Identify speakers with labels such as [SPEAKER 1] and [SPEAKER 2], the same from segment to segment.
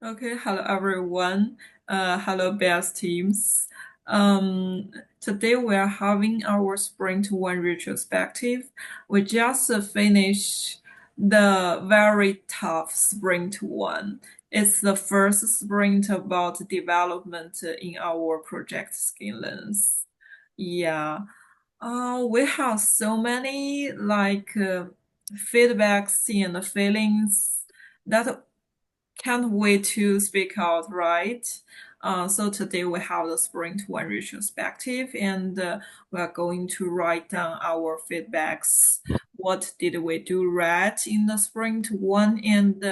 [SPEAKER 1] Okay, hello everyone. Hello Bears teams. Um, Today we are having our Sprint 1 retrospective. We just finished the very tough Sprint 1. It's the first sprint about development in our project Skinlens. Yeah. We have so many feedbacks and feelings that can't wait to speak out, right? So today we have the Sprint 1 retrospective, and we are going to write down our feedbacks. What did we do right in the Sprint 1? And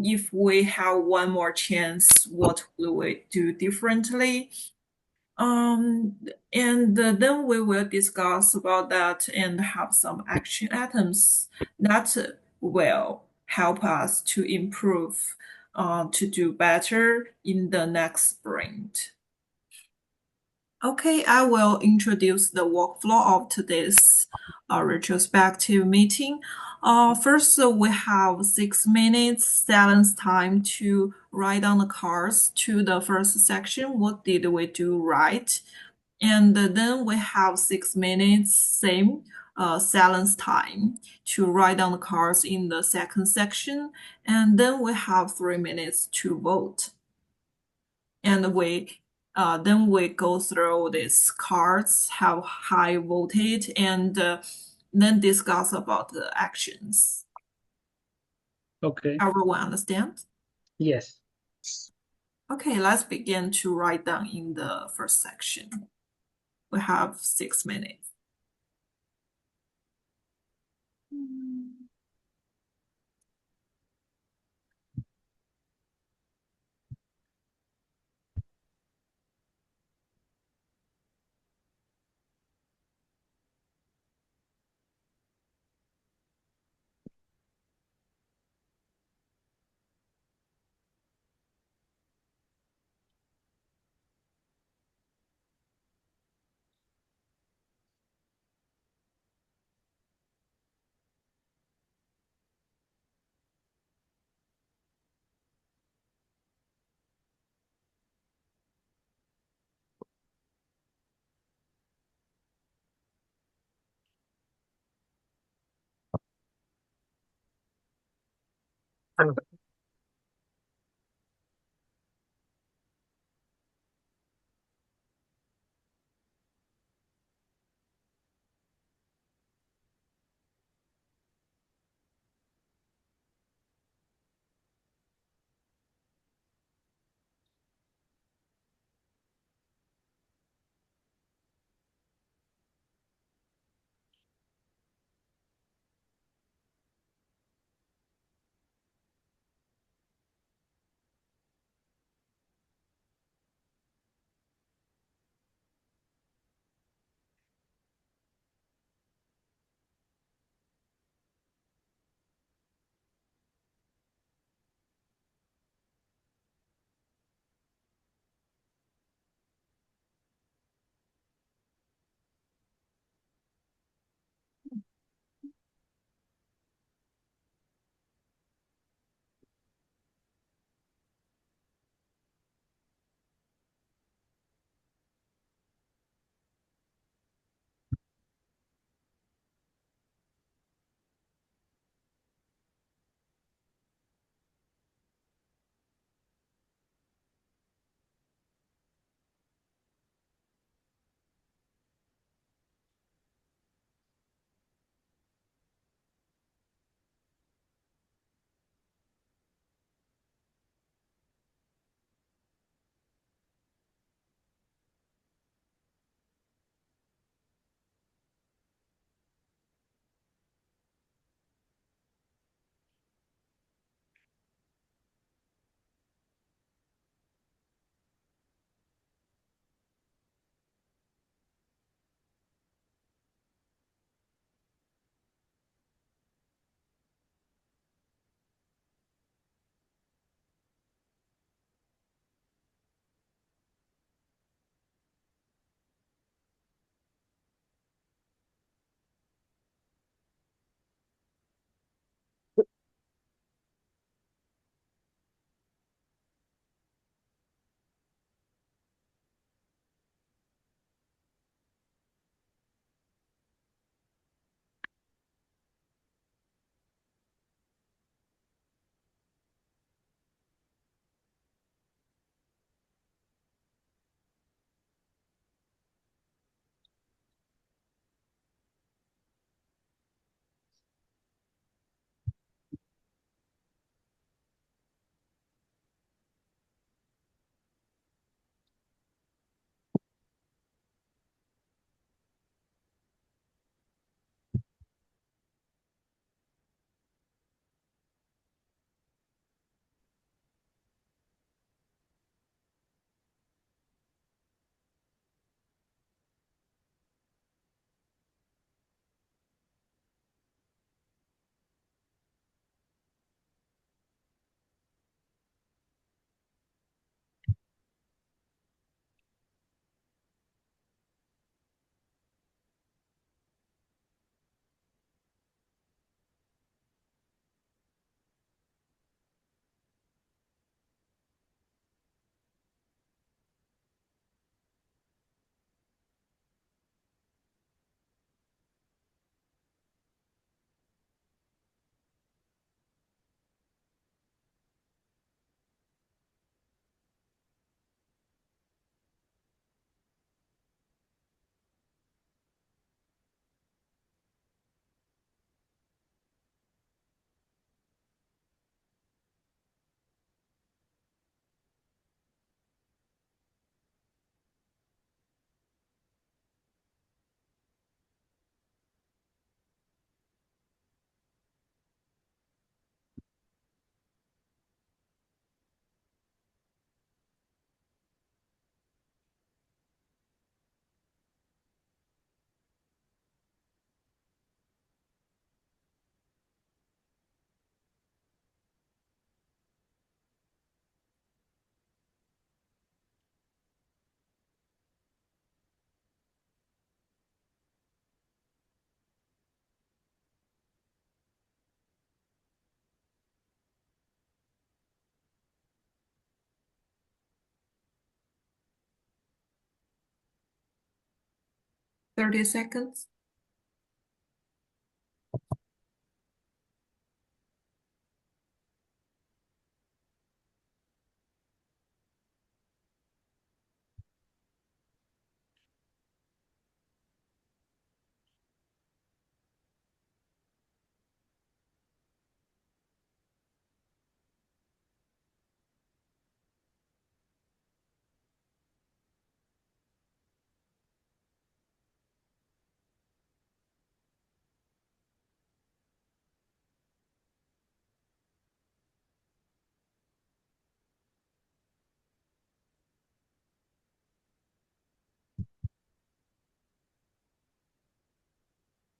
[SPEAKER 1] if we have one more chance, what will we do differently? Um, and then we will discuss about that and have some action items that will help us to improve, to do better in the next sprint. Okay, I will introduce the workflow of today's retrospective meeting. First, we have 6 minutes silence time to write down the cards to the first section. What did we do right? And then we have 6 minutes, same silence time to write down the cards in the second section. And then we have 3 minutes to vote. And then we go through these cards, have high voted, and then discuss about the actions.
[SPEAKER 2] Okay.
[SPEAKER 1] Everyone understand?
[SPEAKER 2] Yes.
[SPEAKER 1] Okay, let's begin to write down in the first section. We have 6 minutes. 30 seconds.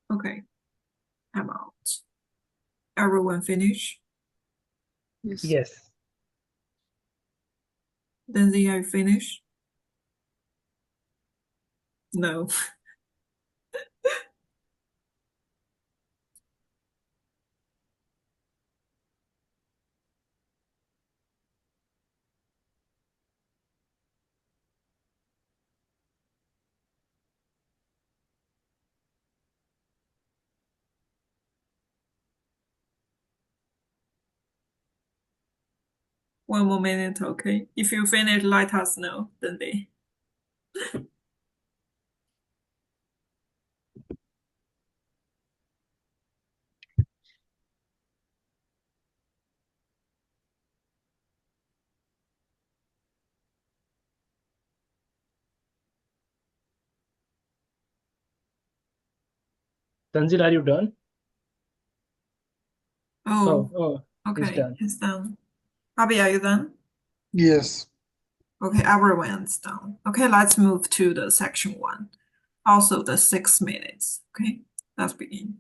[SPEAKER 1] Okay, I'm out. Everyone finish?
[SPEAKER 3] Yes.
[SPEAKER 2] Yes.
[SPEAKER 1] Then the I finish? No. 1 more minute, okay? If you finish, let us know. Then they.
[SPEAKER 2] Tanzil, are you done?
[SPEAKER 1] Oh,
[SPEAKER 2] Oh, he's
[SPEAKER 1] okay,
[SPEAKER 2] done.
[SPEAKER 1] it's done. Abby, are you done?
[SPEAKER 3] Yes.
[SPEAKER 1] Okay, everyone's done. Okay, let's move to the section one. Also the 6 minutes. Okay, let's begin.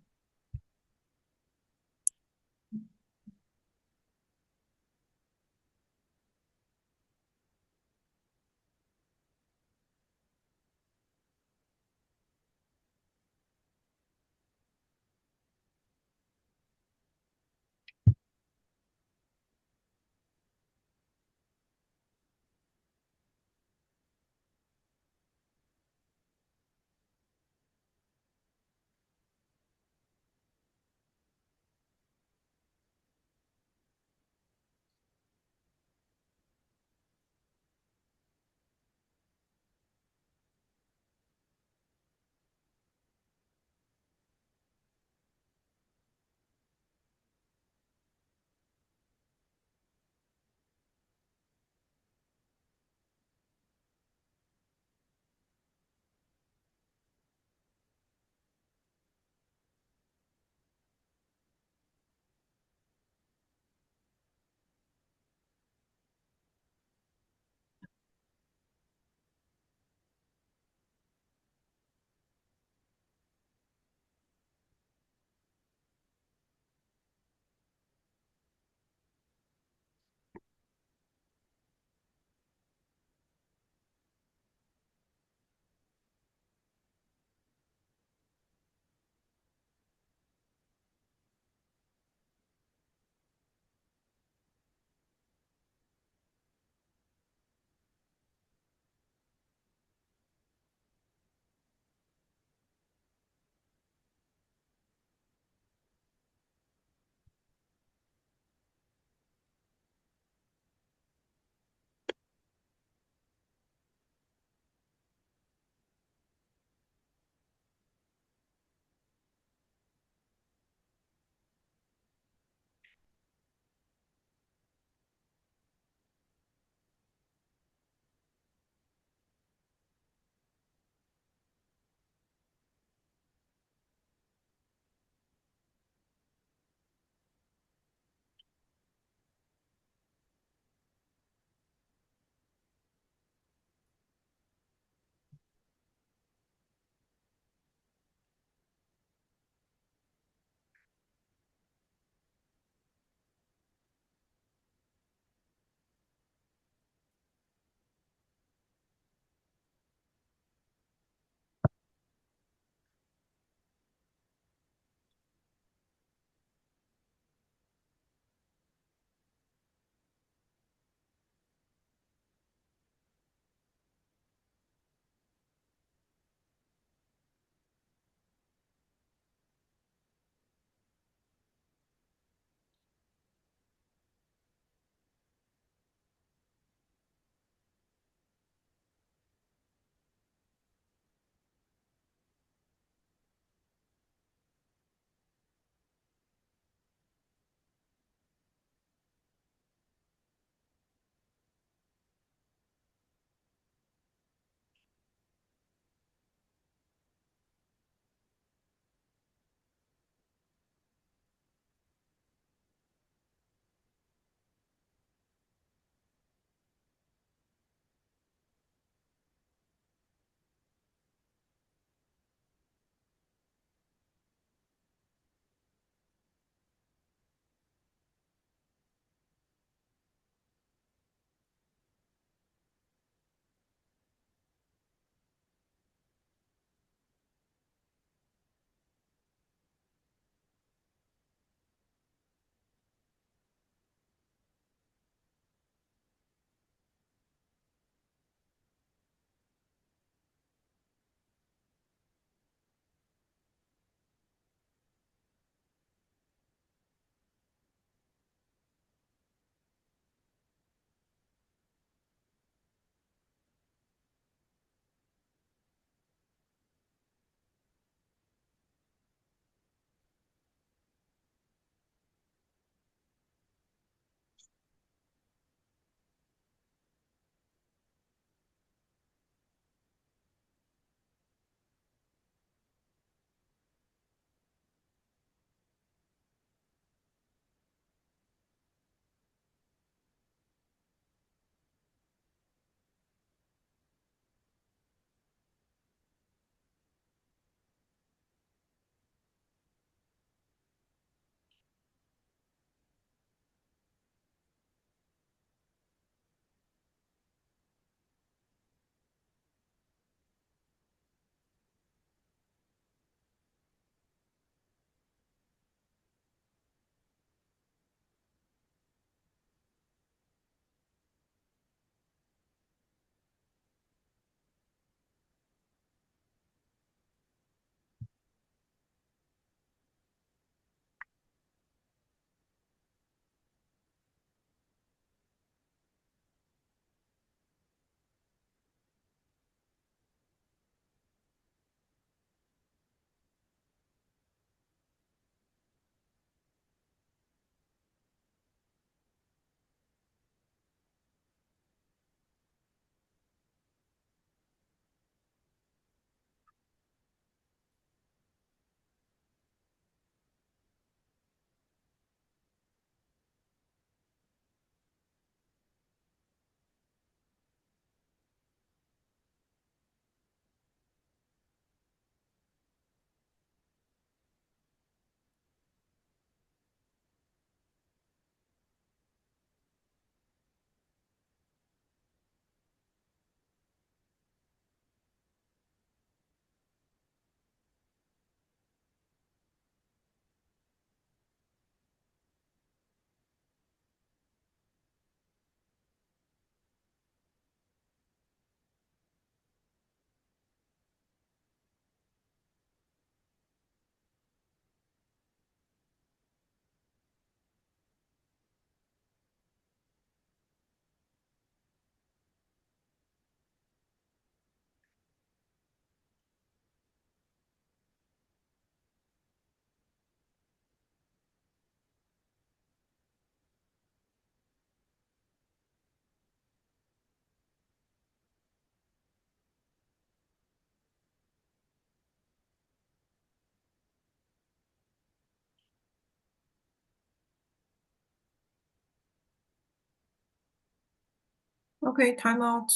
[SPEAKER 1] Okay, time out.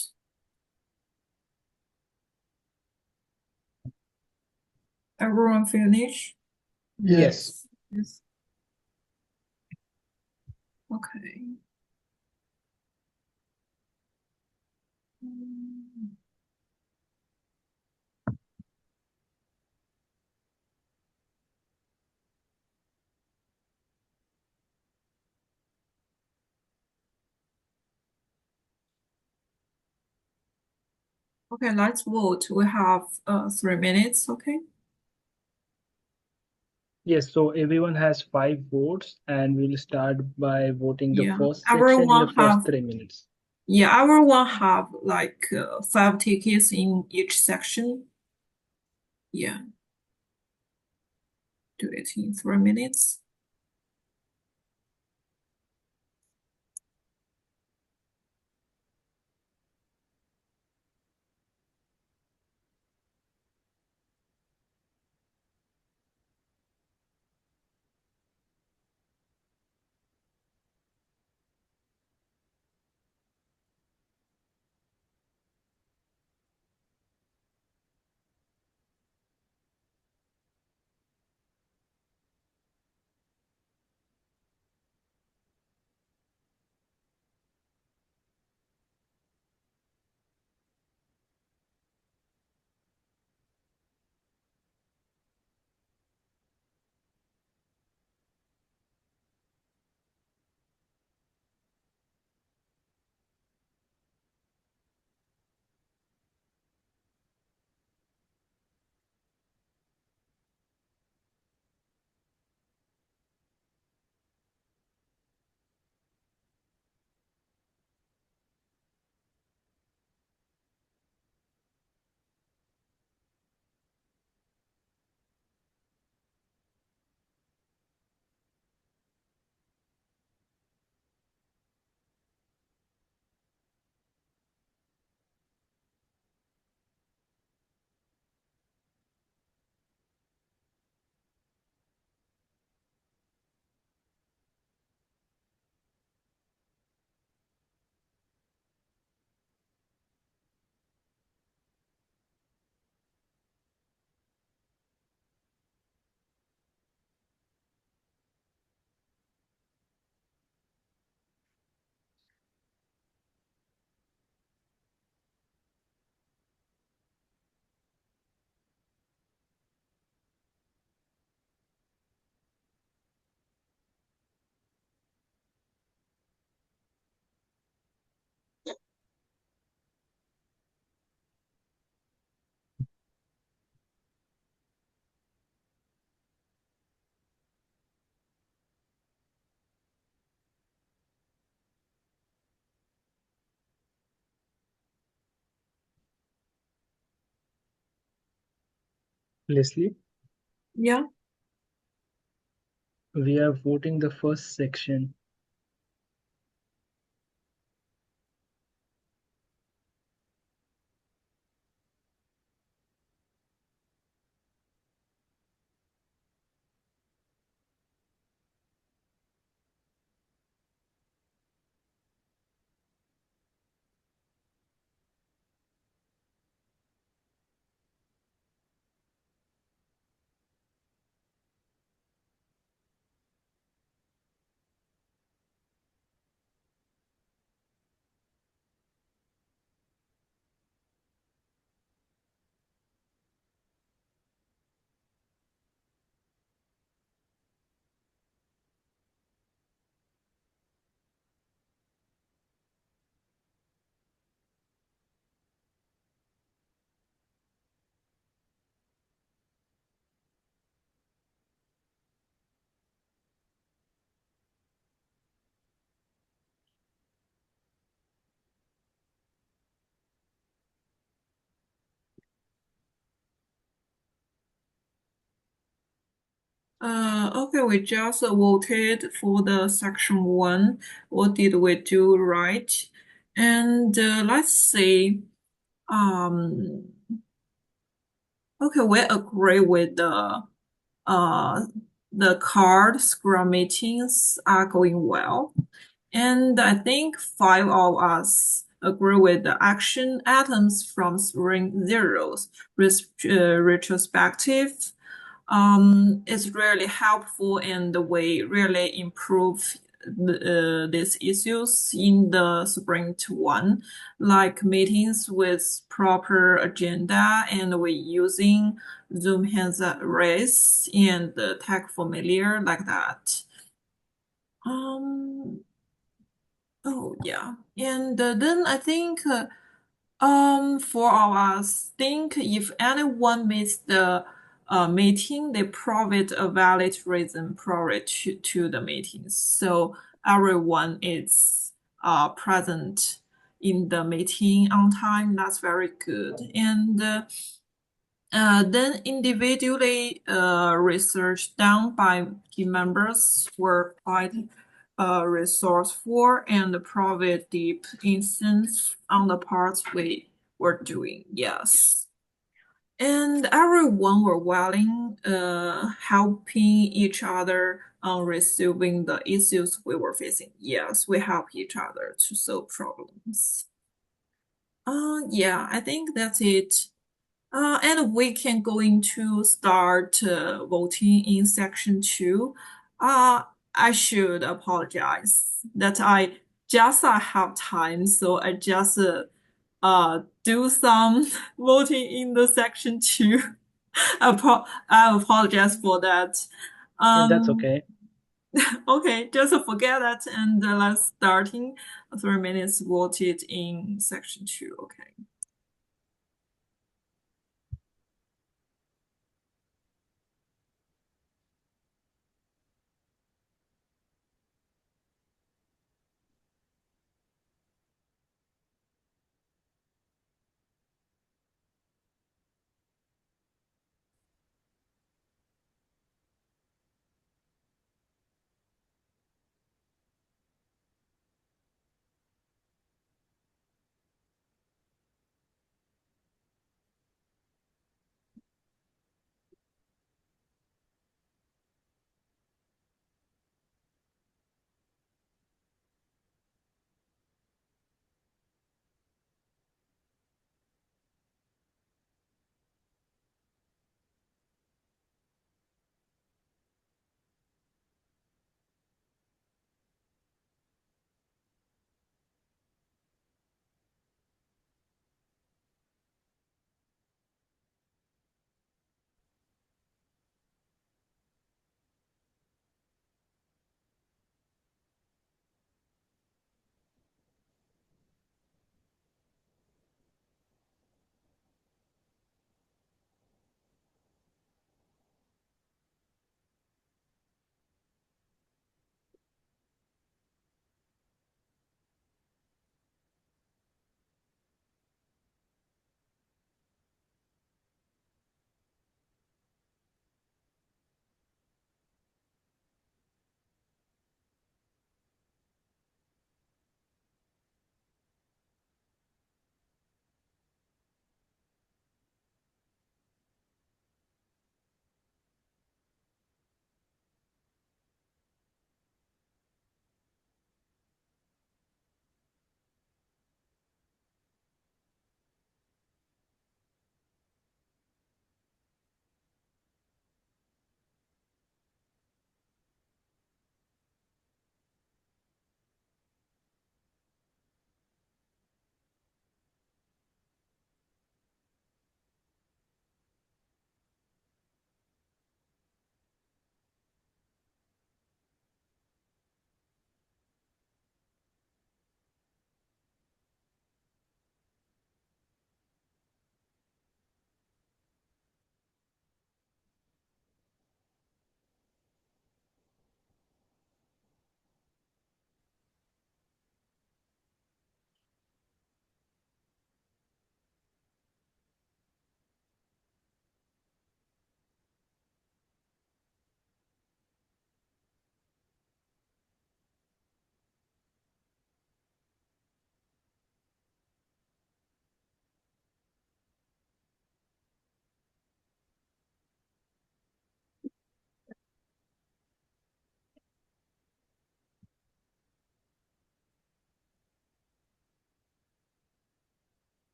[SPEAKER 1] Everyone finish?
[SPEAKER 2] Yes.
[SPEAKER 3] Yes.
[SPEAKER 1] Yes. Okay. Okay, let's vote. We have 3 minutes, okay?
[SPEAKER 2] Yes, so everyone has 5 votes, and we'll start by voting the
[SPEAKER 1] Yeah.
[SPEAKER 2] first section in the
[SPEAKER 1] Everyone
[SPEAKER 2] first
[SPEAKER 1] have
[SPEAKER 2] 3 minutes.
[SPEAKER 1] Yeah, everyone have like 5 tickets in each section. Yeah, do it in 3 minutes.
[SPEAKER 2] Leslie,
[SPEAKER 1] Yeah.
[SPEAKER 2] we are voting the first section.
[SPEAKER 1] Okay, we just voted for the section 1. What did we do right? And let's see. Um, okay, we agree with uh the card scrum meetings are going well. And I think 5 of us agree with the action items from Spring Zero's retrospective. It's really helpful and we really improve these issues in the sprint one, like meetings with proper agenda and we using Zoom hands raise and tech familiar like that. Um, oh yeah, and then I think for us, think if anyone missed the meeting, they provide a valid reason prior to the meeting. So everyone is present in the meeting on time. That's very good. And then individually research done by team members were quite resourceful and provide deep insights on the parts we were doing. Yes. And everyone were willing, helping each other on resolving the issues we were facing. Yes, we help each other to solve problems. Yeah, I think that's it. And we can go into start voting in section two. Uh, I should apologize that I just have time, so I just do some voting in the section two. I apologize for that.
[SPEAKER 2] Yeah, that's
[SPEAKER 1] Um,
[SPEAKER 2] okay.
[SPEAKER 1] okay, just forget that and let's starting 3 minutes voted in section two. Okay.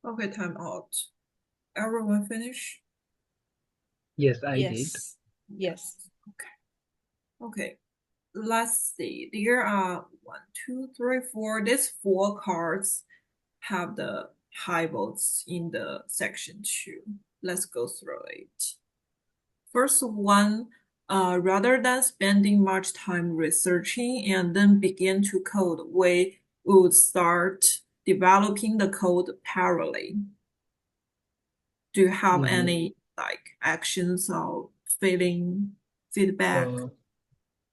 [SPEAKER 1] Okay, time out. Everyone finish?
[SPEAKER 2] Yes, I did.
[SPEAKER 4] Yes. Yes.
[SPEAKER 1] Okay. Let's see. There are one, two, three, four. These four cards have the high votes in the section two. Let's go through it. First one, rather than spending much time researching and then begin to code, we would start developing the code parallelly. Do you have
[SPEAKER 2] Mhm.
[SPEAKER 1] any like actions or feedback?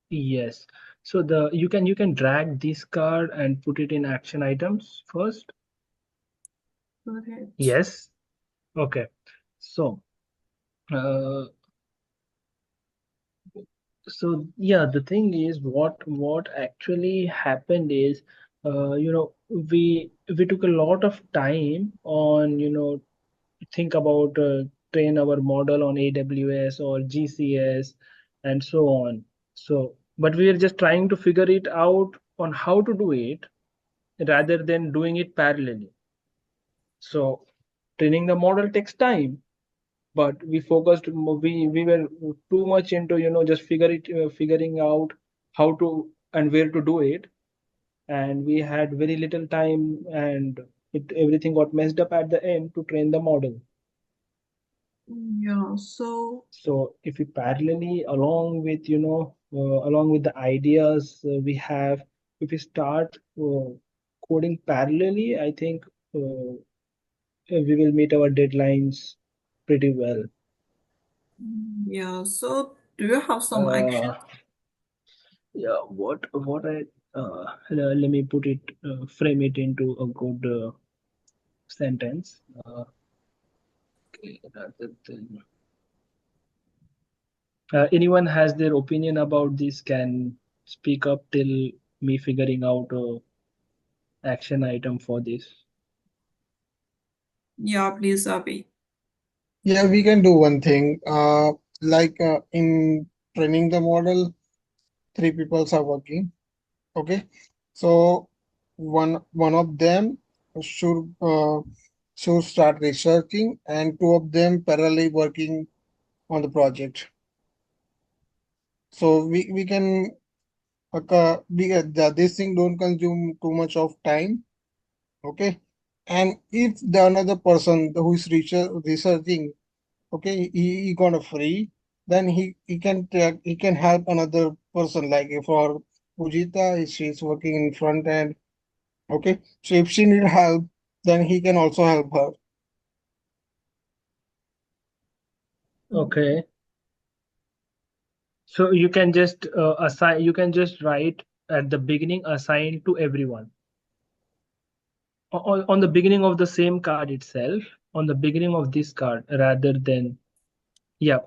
[SPEAKER 2] Yes. So you can drag this card and put it in action items first.
[SPEAKER 1] Put it.
[SPEAKER 2] Yes. Okay. So uh, yeah, the thing is what actually happened is we took a lot of time on think about train our model on AWS or GCS and so on. So, but we are just trying to figure it out on how to do it rather than doing it parallelly. So, training the model takes time, but we were too much into just figuring out how to and where to do it, and we had very little time, and everything got messed up at the end to train the model.
[SPEAKER 1] Yeah, so
[SPEAKER 2] So if we parallelly, along with the ideas we have, if we start coding parallelly, I think we will meet our deadlines pretty well.
[SPEAKER 1] yeah, so do you have some action?
[SPEAKER 2] Uh, yeah, what I let me put it, frame it into a good sentence. Okay, rather than anyone has their opinion about this can speak up till me figuring out a action item for this.
[SPEAKER 1] Yeah, please, Abby.
[SPEAKER 3] Yeah, we can do one thing. Like in training the model, three people are working. Okay, so one of them should start researching, and two of them parallelly working on the project. So we can this thing don't consume too much of time. Okay, and if the another person who is researching, okay, he got a free, then he can help another person. Like for Pujita, she's working in front end. Okay, so if she need help, then he can also help her.
[SPEAKER 2] Okay. So you can just write at the beginning assign to everyone. On the beginning of the same card itself, on the beginning of this card, rather than, yeah,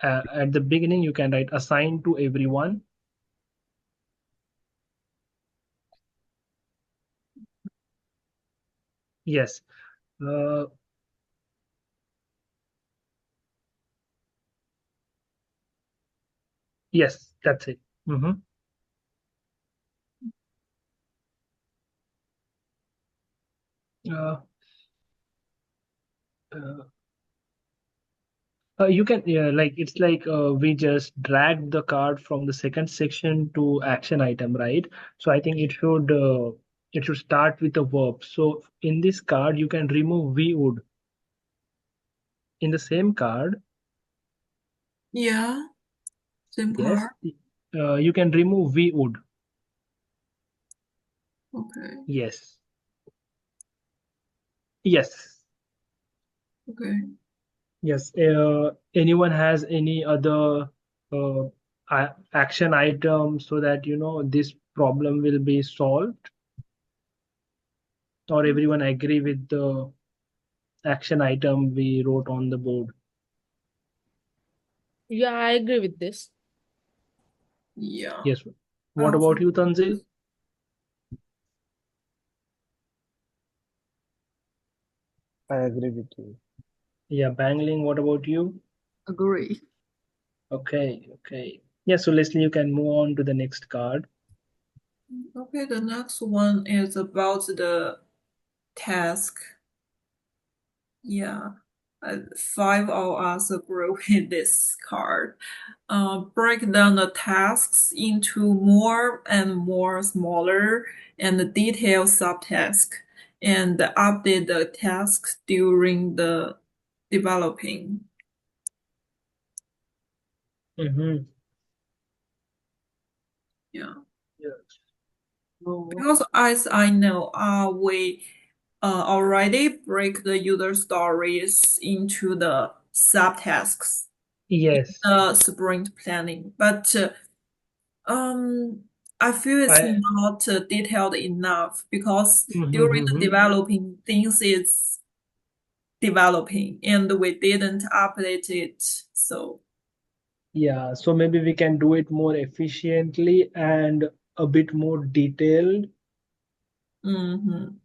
[SPEAKER 2] at the beginning you can write assign to everyone. Yes. Uh, yes, that's it. Mhm. Uh, uh, you can, yeah, like it's like we just drag the card from the second section to action item, right? So I think it should start with a verb. So in this card, you can remove we would. In the same card,
[SPEAKER 1] Yeah, same
[SPEAKER 2] yes,
[SPEAKER 1] card.
[SPEAKER 2] you can remove we would.
[SPEAKER 1] Okay,
[SPEAKER 2] Yes, yes,
[SPEAKER 1] okay.
[SPEAKER 2] yes. Anyone has any other uh, action item so that this problem will be solved, or everyone agree with the action item we wrote on the board?
[SPEAKER 4] Yeah, I agree with this.
[SPEAKER 1] Yeah.
[SPEAKER 2] Yes.
[SPEAKER 1] I
[SPEAKER 2] What
[SPEAKER 1] also
[SPEAKER 2] about you, Tanzil?
[SPEAKER 5] I agree with you.
[SPEAKER 2] Yeah, Bangling, what about you?
[SPEAKER 1] agree.
[SPEAKER 2] Okay, okay. Yeah, so Leslie, you can move on to the next card.
[SPEAKER 1] Okay, the next one is about the task. Yeah. Five of us agree with this card. Break down the tasks into more and more smaller and detailed subtasks and update the tasks during the developing.
[SPEAKER 2] Mm-hmm.
[SPEAKER 1] Yeah.
[SPEAKER 2] Yes. So,
[SPEAKER 1] Because as I know, we already break the user stories into the subtasks,
[SPEAKER 2] yes,
[SPEAKER 1] sprint planning, but um, I feel it's
[SPEAKER 2] I.
[SPEAKER 1] not detailed enough because during the
[SPEAKER 2] Mm-hmm.
[SPEAKER 1] developing things is developing and we didn't update it. So,
[SPEAKER 2] Yeah, so maybe we can do it more efficiently and a bit more detailed.
[SPEAKER 1] mhm.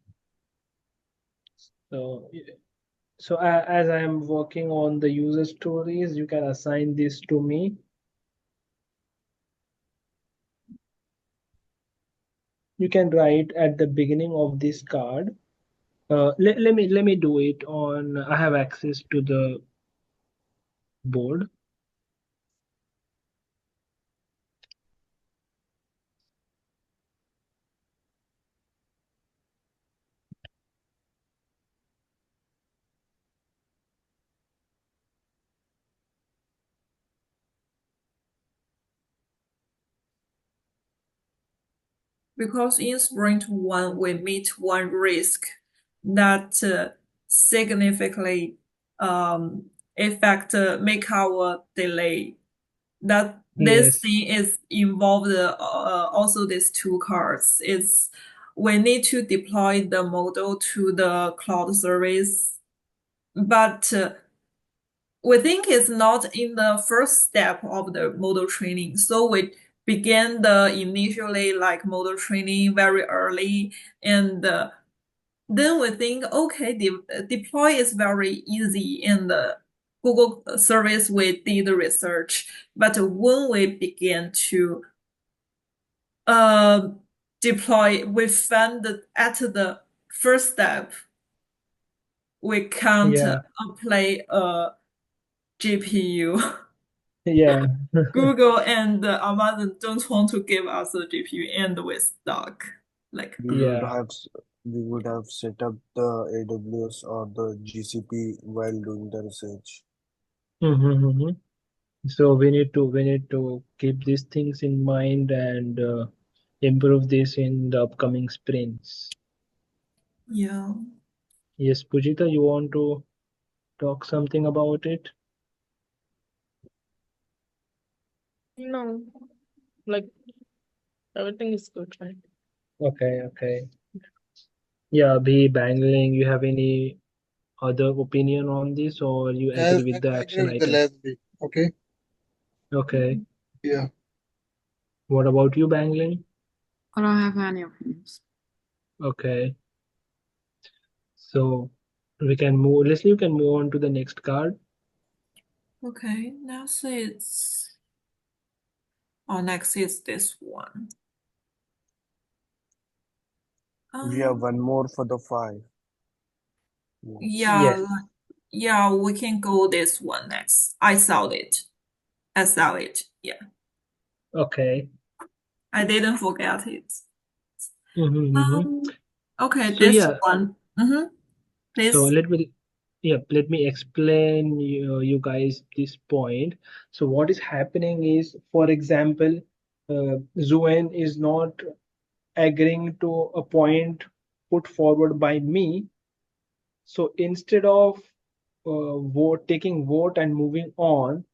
[SPEAKER 2] So, as I am working on the user stories, you can assign this to me. You can write at the beginning of this card. Let me do it on. I have access to the board.
[SPEAKER 1] Because in sprint one, we meet one risk that significantly affect make our delay. That this
[SPEAKER 2] Yes.
[SPEAKER 1] thing is involved also these two cards. It's we need to deploy the model to the cloud service, but we think it's not in the first step of the model training. So we began the initially like model training very early, and then we think, okay, deploy is very easy in the Google service. We did research, but when we began to uh, deploy, we found that at the first step, we can't
[SPEAKER 2] Yeah.
[SPEAKER 1] apply a GPU.
[SPEAKER 2] Yeah.
[SPEAKER 1] Google and Amazon don't want to give us a GPU and we're stuck. Like,
[SPEAKER 5] We would
[SPEAKER 2] Yeah.
[SPEAKER 5] have we would have set up the AWS or the GCP while doing the research.
[SPEAKER 2] Mm-hmm. So we need to keep these things in mind and improve this in the upcoming sprints.
[SPEAKER 1] yeah.
[SPEAKER 2] Yes, Pujita, you want to talk something about it?
[SPEAKER 4] No, like everything is good, right?
[SPEAKER 2] Okay, okay. Yeah, be Bangling, you have any other opinion on this or you
[SPEAKER 3] Yeah,
[SPEAKER 2] agree with the
[SPEAKER 3] I agree
[SPEAKER 2] action
[SPEAKER 3] with the
[SPEAKER 2] item?
[SPEAKER 3] lesbian. Okay.
[SPEAKER 2] Okay.
[SPEAKER 3] Yeah.
[SPEAKER 2] What about you, Bangling?
[SPEAKER 6] I don't have any opinions.
[SPEAKER 2] Okay. So we can move, Leslie, you can move on to the next card.
[SPEAKER 1] Okay, next is this one.
[SPEAKER 5] We have
[SPEAKER 1] Um,
[SPEAKER 5] one more for the five. Yes.
[SPEAKER 1] yeah,
[SPEAKER 2] Yes.
[SPEAKER 1] yeah, we can go this one next. I saw it. I saw it. Yeah,
[SPEAKER 2] Okay.
[SPEAKER 1] I didn't forget it.
[SPEAKER 2] Mm-hmm.
[SPEAKER 1] Um, okay,
[SPEAKER 2] So
[SPEAKER 1] this
[SPEAKER 2] yeah,
[SPEAKER 1] one. Mm-hmm.
[SPEAKER 2] so
[SPEAKER 1] Please.
[SPEAKER 2] let me explain you guys this point. So what is happening is, for example, Zuen is not agreeing to a point put forward by me. So instead of taking vote and moving on,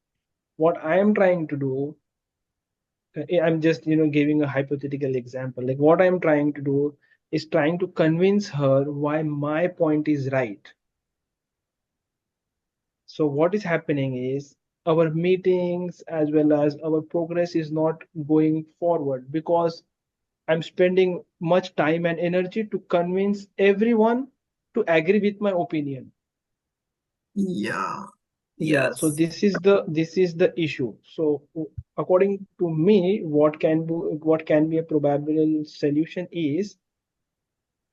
[SPEAKER 2] what I am trying to do, I'm just giving a hypothetical example. Like what I'm trying to do is trying to convince her why my point is right. So what is happening is our meetings as well as our progress is not going forward because I'm spending much time and energy to convince everyone to agree with my opinion.
[SPEAKER 1] Yeah.
[SPEAKER 2] Yeah, so
[SPEAKER 1] Yes.
[SPEAKER 2] this is the issue. So according to me, what can be a probable solution is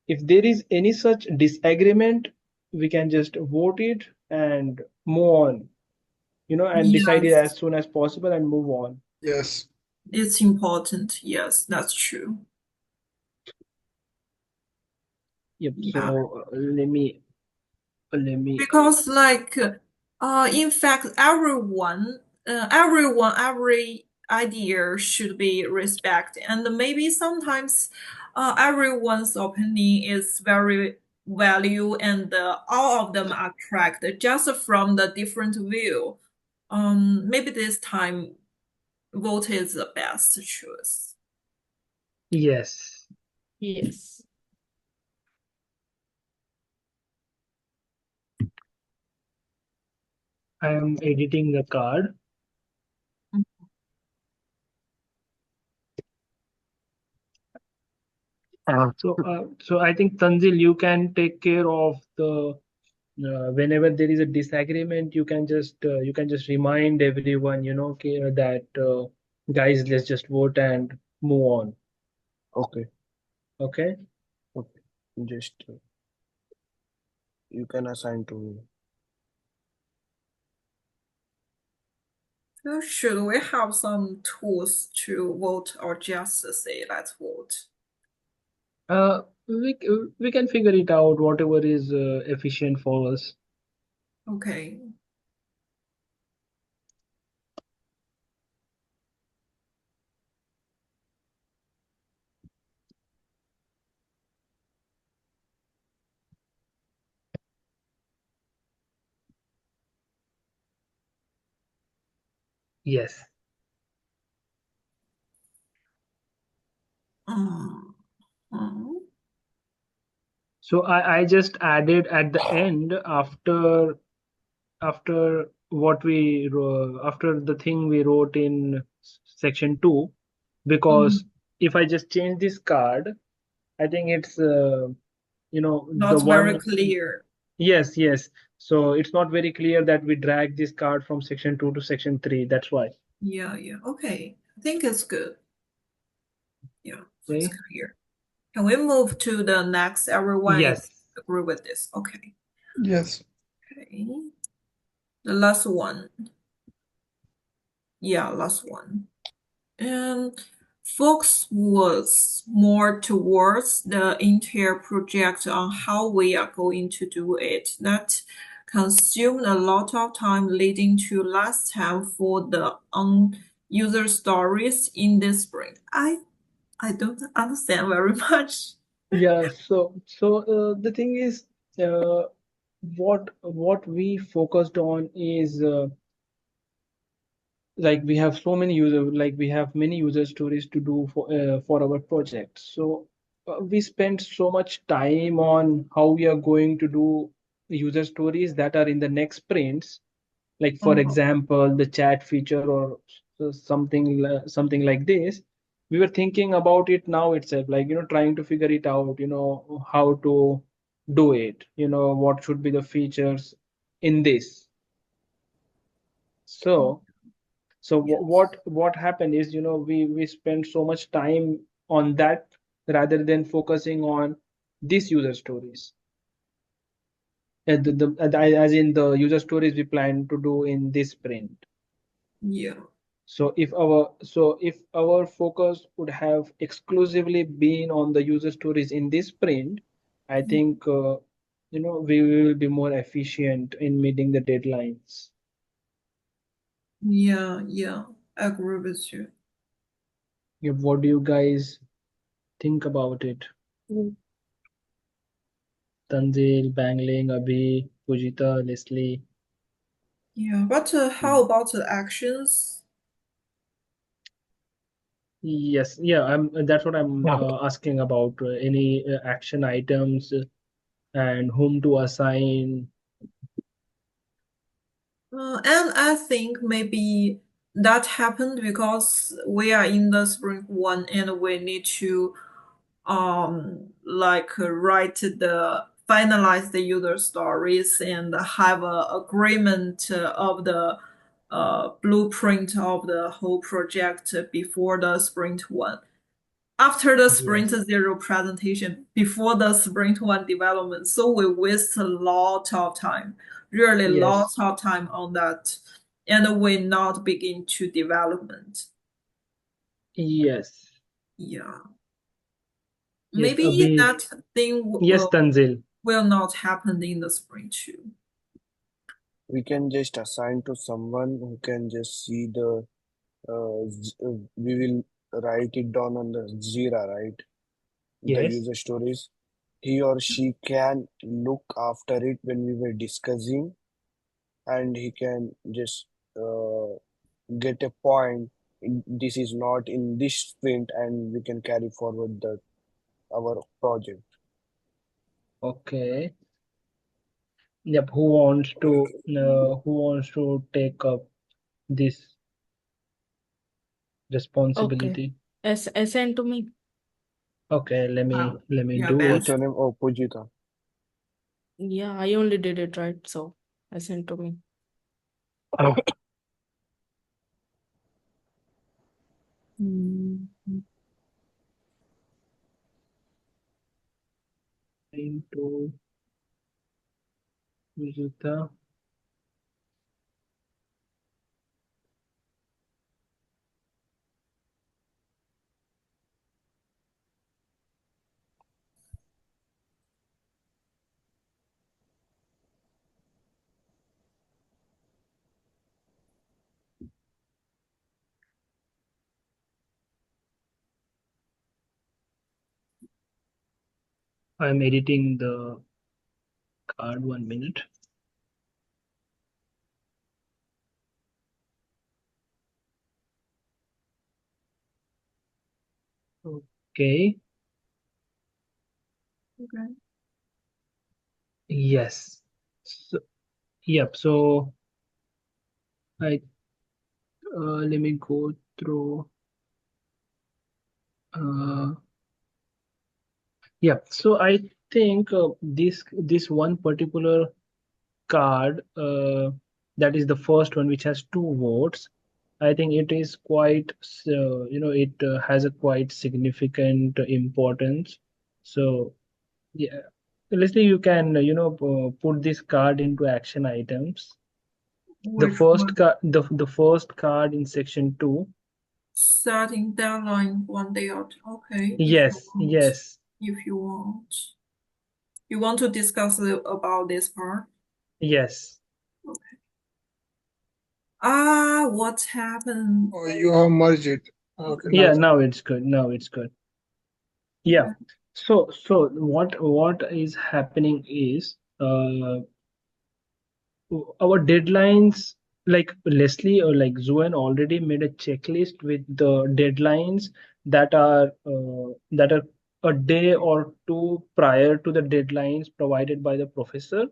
[SPEAKER 2] if there is any such disagreement, we can just vote it and move on, and decide it
[SPEAKER 1] Yes,
[SPEAKER 2] as soon as possible and move on.
[SPEAKER 3] Yes.
[SPEAKER 1] it's important. Yes, that's true.
[SPEAKER 2] Yep.
[SPEAKER 1] Yeah.
[SPEAKER 2] So let me.
[SPEAKER 1] Because in fact everyone every idea should be respected, and maybe sometimes everyone's opinion is very value, and all of them are correct just from the different view. Maybe this time vote is the best choice.
[SPEAKER 2] Yes,
[SPEAKER 4] Yes.
[SPEAKER 2] I am editing the card. So I think Tanzil, you can take care of the whenever there is a disagreement, you can just remind everyone, okay, that guys, let's just vote and move on.
[SPEAKER 5] Okay.
[SPEAKER 2] Okay.
[SPEAKER 5] Okay. Just you can assign to me.
[SPEAKER 1] So should we have some tools to vote or just say let's vote?
[SPEAKER 2] We can figure it out, whatever is efficient for us.
[SPEAKER 1] Okay.
[SPEAKER 2] Yes.
[SPEAKER 1] Um, um,
[SPEAKER 2] So I just added at the end after what after the thing we wrote in section 2,
[SPEAKER 1] mm,
[SPEAKER 2] because if I just change this card, I think it's the
[SPEAKER 1] not very
[SPEAKER 2] one.
[SPEAKER 1] clear.
[SPEAKER 2] Yes, yes. So it's not very clear that we drag this card from section 2 to section 3. That's why.
[SPEAKER 1] Yeah, yeah. Okay. I think it's good. Yeah, it's
[SPEAKER 2] Okay.
[SPEAKER 1] clear. Can we move to the next? Everyone is
[SPEAKER 2] Yes.
[SPEAKER 1] agree with this. Okay.
[SPEAKER 3] Yes.
[SPEAKER 1] Okay. The last one. Yeah, last one. And Fox was more towards the entire project on how we are going to do it. That consumed a lot of time leading to last time for the user stories in this spring. I don't understand very much.
[SPEAKER 2] Yeah. So the thing is, uh, what we focused on is like we have many user stories to do for our project. So we spent so much time on how we are going to do user stories that are in the next sprints, like for
[SPEAKER 1] Oh,
[SPEAKER 2] example the chat feature or something like this. We were thinking about it now itself, like trying to figure it out, how to do it, what should be the features in this. So
[SPEAKER 1] yes.
[SPEAKER 2] what happened is, we spent so much time on that rather than focusing on these user stories. As in the user stories we plan to do in this sprint.
[SPEAKER 1] Yeah.
[SPEAKER 2] So if our focus would have exclusively been on the user stories in this sprint, I think we will be more efficient in meeting the deadlines.
[SPEAKER 1] Yeah, yeah. I agree with you.
[SPEAKER 2] Yeah, what do you guys think about it?
[SPEAKER 4] Mm.
[SPEAKER 2] Tanzil, Bangling, Abhi, Pujita, Leslie.
[SPEAKER 1] Yeah, but how about the actions?
[SPEAKER 2] Yes, yeah, that's what I'm asking about. Any action items and whom to assign.
[SPEAKER 1] And I think maybe that happened because we are in the spring one and we need to write the finalize the user stories and have a agreement of the blueprint of the whole project before the sprint one. after the Sprint
[SPEAKER 2] Yes.
[SPEAKER 1] 0 presentation, before the Sprint 1 development. So we waste a lot of time, really
[SPEAKER 2] Yes.
[SPEAKER 1] lots of time on that. And we not begin to development.
[SPEAKER 2] Yes.
[SPEAKER 1] Yeah.
[SPEAKER 2] Yes.
[SPEAKER 1] Maybe that thing
[SPEAKER 2] Yes, Tanzil.
[SPEAKER 1] will not happen in the Sprint 2.
[SPEAKER 5] We can just assign to someone who can just see the we will write it down on the Jira, right? The
[SPEAKER 2] Yes.
[SPEAKER 5] user stories. He or she can look after it when we were discussing, and he can just uh, get a point. This is not in this sprint, and we can carry forward the our project.
[SPEAKER 2] Okay. Yep. Who wants to take up this
[SPEAKER 4] Okay.
[SPEAKER 2] responsibility?
[SPEAKER 4] Assign to me.
[SPEAKER 2] Okay, let me
[SPEAKER 1] Yeah,
[SPEAKER 2] do
[SPEAKER 5] What's
[SPEAKER 2] it.
[SPEAKER 1] best.
[SPEAKER 5] your name? Oh, Pujita.
[SPEAKER 4] Yeah, I only did it right, so assign to me.
[SPEAKER 2] Oh,
[SPEAKER 4] Mm.
[SPEAKER 2] into Vijita. I'm editing the card 1 minute. Okay.
[SPEAKER 1] Okay.
[SPEAKER 2] Yes. So, yep. So I let me go through. Uh, yeah. So I think this one particular card that is the first one which has two votes. I think it is quite it has a quite significant importance. So yeah, Leslie, you can put this card into action items. The
[SPEAKER 1] Which
[SPEAKER 2] first
[SPEAKER 1] one?
[SPEAKER 2] card, the first card in section 2.
[SPEAKER 1] Setting deadline 1 day out. Okay, if you
[SPEAKER 2] Yes,
[SPEAKER 1] want.
[SPEAKER 2] yes,
[SPEAKER 1] If you want. You want to discuss about this part?
[SPEAKER 2] yes.
[SPEAKER 1] Okay. What happened?
[SPEAKER 3] Oh, you have merged it. Okay, now
[SPEAKER 2] Yeah,
[SPEAKER 3] it's
[SPEAKER 2] now it's good. Now it's good. Yeah.
[SPEAKER 1] Okay.
[SPEAKER 2] So what is happening is our deadlines, like Leslie or like Zuen already made a checklist with the deadlines that are a day or two prior to the deadlines provided by the professor.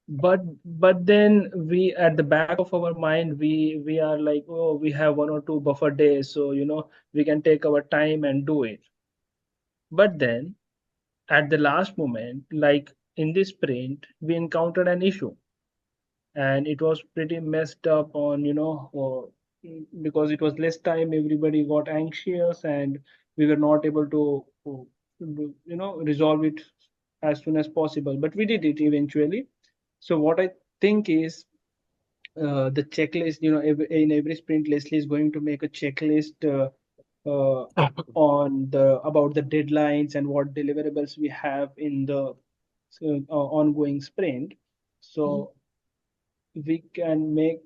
[SPEAKER 2] But then we, at the back of our mind, we are like, oh, we have 1 or 2 buffer days, so we can take our time and do it. But then at the last moment, like in this sprint, we encountered an issue, and it was pretty messed up on because it was less time, everybody got anxious, and we were not able to resolve it as soon as possible, but we did it eventually. So what I think is, the checklist, in every sprint, Leslie is going to make a checklist on the about the deadlines and what deliverables we have in the ongoing sprint. So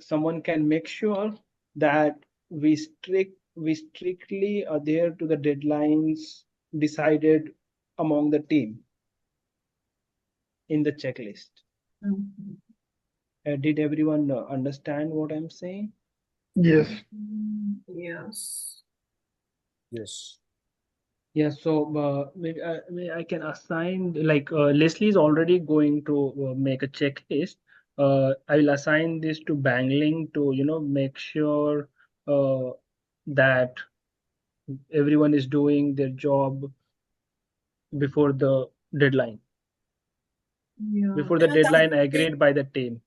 [SPEAKER 2] someone can make sure that we strictly adhere to the deadlines decided among the team in the checklist.
[SPEAKER 1] Mhm.
[SPEAKER 2] Did everyone understand what I'm saying?
[SPEAKER 3] yes.
[SPEAKER 1] Yes.
[SPEAKER 5] Yes.
[SPEAKER 2] Yeah, so maybe I can assign, like, Leslie is already going to make a checklist. I will assign this to Bangling to make sure that everyone is doing their job before the deadline,
[SPEAKER 1] Yeah.
[SPEAKER 2] before the
[SPEAKER 1] And I
[SPEAKER 2] deadline
[SPEAKER 1] think
[SPEAKER 2] agreed by the team.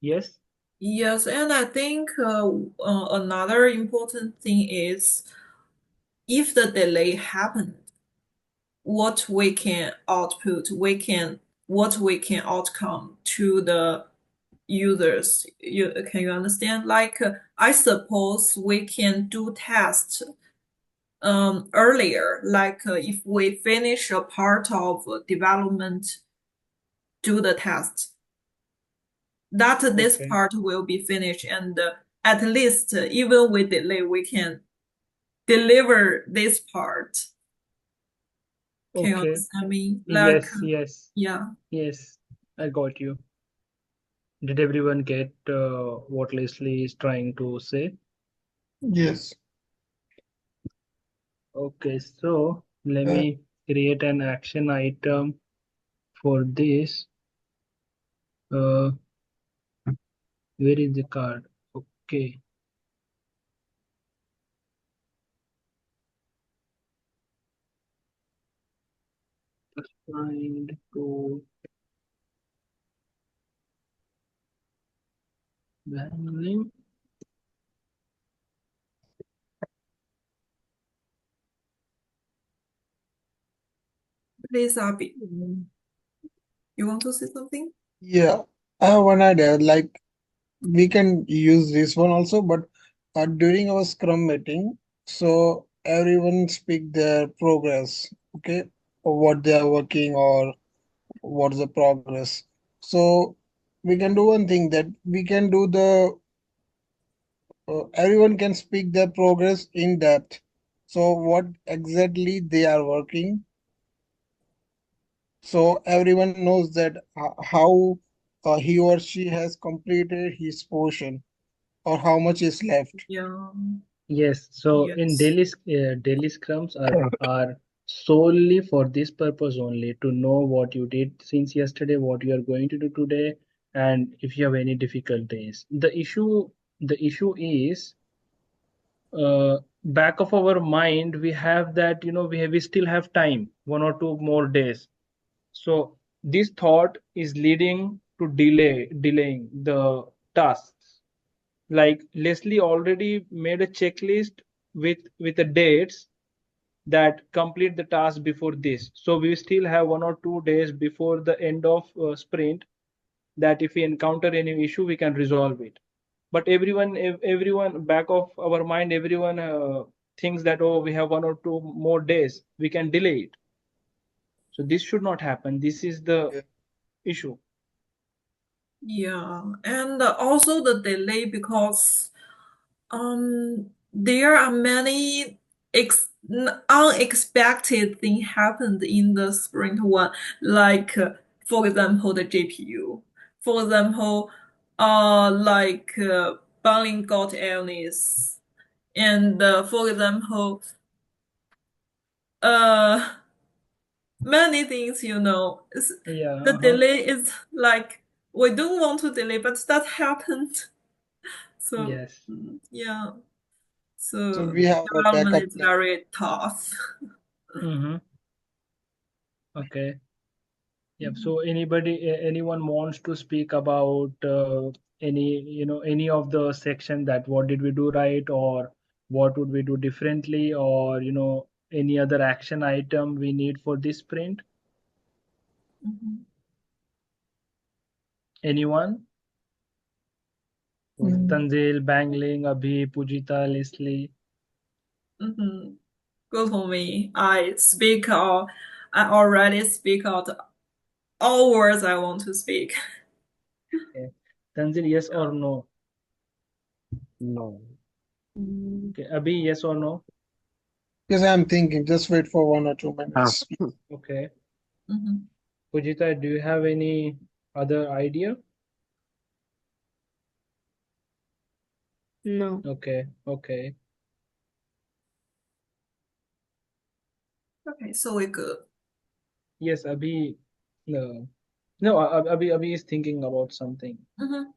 [SPEAKER 2] Yes.
[SPEAKER 1] yes, and I think another important thing is if the delay happened, what we can output, what we can outcome to the users. Can you understand? Like I suppose we can do tests earlier, like if we finish a part of development, do the test. That this
[SPEAKER 2] Okay.
[SPEAKER 1] part will be finished, and at least even with delay, we can deliver this part. Can you
[SPEAKER 2] Okay.
[SPEAKER 1] understand me? Like,
[SPEAKER 2] Yes, yes,
[SPEAKER 1] yeah.
[SPEAKER 2] yes. I got you. Did everyone get what Leslie is trying to say?
[SPEAKER 3] Yes.
[SPEAKER 2] Okay, so let
[SPEAKER 3] Uh,
[SPEAKER 2] me create an action item for this. Uh, where is the card? Okay, assigned to handling.
[SPEAKER 1] Please, Abby, you want to say something?
[SPEAKER 3] yeah, I have one idea. Like we can use this one also, but during our Scrum meeting, so everyone speak their progress, okay, or what they are working or what's the progress. So we can do one thing that we can do the everyone can speak their progress in depth. So what exactly they are working, so everyone knows that how he or she has completed his portion or how much is left.
[SPEAKER 1] Yeah.
[SPEAKER 2] Yes, so in
[SPEAKER 1] Yes.
[SPEAKER 2] daily scrums are solely for this purpose only to know what you did since yesterday, what you are going to do today, and if you have any difficulties. The issue is back of our mind we have that we still have time, 1 or 2 more days. So this thought is leading to delaying the tasks. Like Leslie already made a checklist with the dates that complete the task before this. So we still have 1 or 2 days before the end of sprint, that if we encounter any issue, we can resolve it. But everyone back of our mind, everyone thinks that, oh, we have 1 or 2 more days, we can delay it. So this should not happen. This is the
[SPEAKER 3] Yeah.
[SPEAKER 2] issue.
[SPEAKER 1] Yeah, and also the delay because there are many unexpected thing happened in the sprint one, like for example the GPU. For example, like Bowling got illness, and for example, uh many things,
[SPEAKER 2] Yeah,
[SPEAKER 1] the delay is like we don't want to delay, but that happened. So
[SPEAKER 2] yes.
[SPEAKER 1] yeah,
[SPEAKER 3] So
[SPEAKER 1] so
[SPEAKER 3] we have a
[SPEAKER 1] development
[SPEAKER 3] backup
[SPEAKER 1] is
[SPEAKER 3] plan.
[SPEAKER 1] very tough.
[SPEAKER 2] Mm-hmm. Okay. Yep. So anyone wants to speak about any of the section, that what did we do right, or what would we do differently, or any other action item we need for this sprint?
[SPEAKER 1] Mhm.
[SPEAKER 2] Anyone?
[SPEAKER 3] Mm.
[SPEAKER 2] Tanzil, Bangling, Abhi, Pujita, Leslie.
[SPEAKER 1] Mhm. Good for me. I already speak out all words I want to speak.
[SPEAKER 2] Okay. Tanzil, yes or
[SPEAKER 1] Yeah.
[SPEAKER 2] no?
[SPEAKER 5] No.
[SPEAKER 2] Okay. Abhi, yes or no?
[SPEAKER 3] Because I'm thinking, just wait for 1 or 2 minutes.
[SPEAKER 2] Okay.
[SPEAKER 1] Mhm.
[SPEAKER 2] Pujita, do you have any other idea?
[SPEAKER 4] No.
[SPEAKER 2] Okay. Okay.
[SPEAKER 1] Okay, so we good.
[SPEAKER 2] Yes, Abhi. No. No, Abhi is thinking about something.
[SPEAKER 1] Mhm.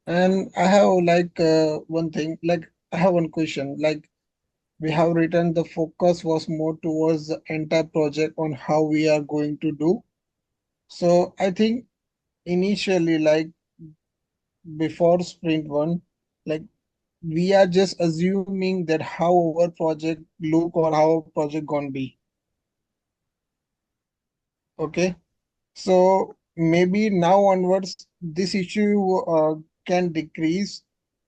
[SPEAKER 3] And I have like one thing, like I have one question, like we have written the focus was more towards the entire project on how we are going to do. So I think initially, like before sprint one, like we are just assuming that how our project look or how our project gonna be. Okay. So maybe now onwards, this issue can decrease.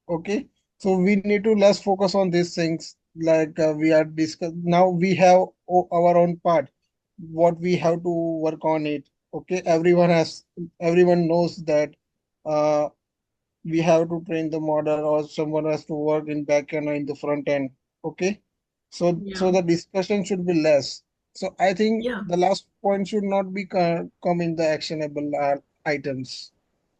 [SPEAKER 3] Okay. So we need to less focus on these things like we are discuss now we have our own part, what we have to work on it. Okay. Everyone knows that uh, we have to train the model or someone has to work in back end or in the front end. Okay. So
[SPEAKER 1] Yeah.
[SPEAKER 3] the discussion should be less. So I think
[SPEAKER 1] Yeah.
[SPEAKER 3] the last point should not be come in the actionable items.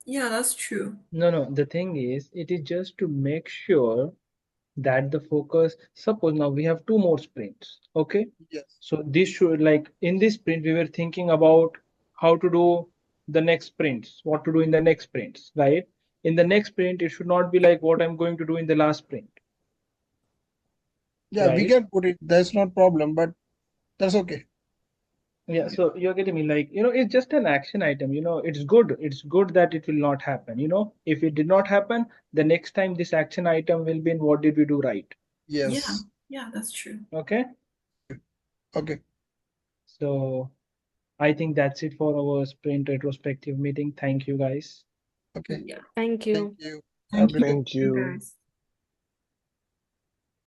[SPEAKER 1] Yeah, that's true.
[SPEAKER 2] No, the thing is, it is just to make sure that the focus, suppose now we have two more sprints, okay?
[SPEAKER 3] Yes.
[SPEAKER 2] So this should, like in this sprint, we were thinking about how to do the next sprints, what to do in the next sprints, right? In the next sprint, it should not be like what I'm going to do in the last sprint,
[SPEAKER 3] Yeah, we
[SPEAKER 2] right?
[SPEAKER 3] can put it. That's not problem, but that's okay.
[SPEAKER 2] Yeah, so you're getting me, like, it's just an action item, it's good. It's good that it will not happen, if it did not happen, the next time this action item will be in what did we do right?
[SPEAKER 1] Yeah.
[SPEAKER 3] Yes.
[SPEAKER 1] Yeah, that's true.
[SPEAKER 2] Okay.
[SPEAKER 3] Okay.
[SPEAKER 2] So I think that's it for our sprint retrospective meeting. Thank you guys.
[SPEAKER 3] Okay.
[SPEAKER 1] Yeah.
[SPEAKER 4] Thank
[SPEAKER 3] Thank
[SPEAKER 4] you.
[SPEAKER 3] you. Have a
[SPEAKER 1] Thank
[SPEAKER 3] good
[SPEAKER 1] you,
[SPEAKER 3] day.
[SPEAKER 5] Thank you.
[SPEAKER 1] guys.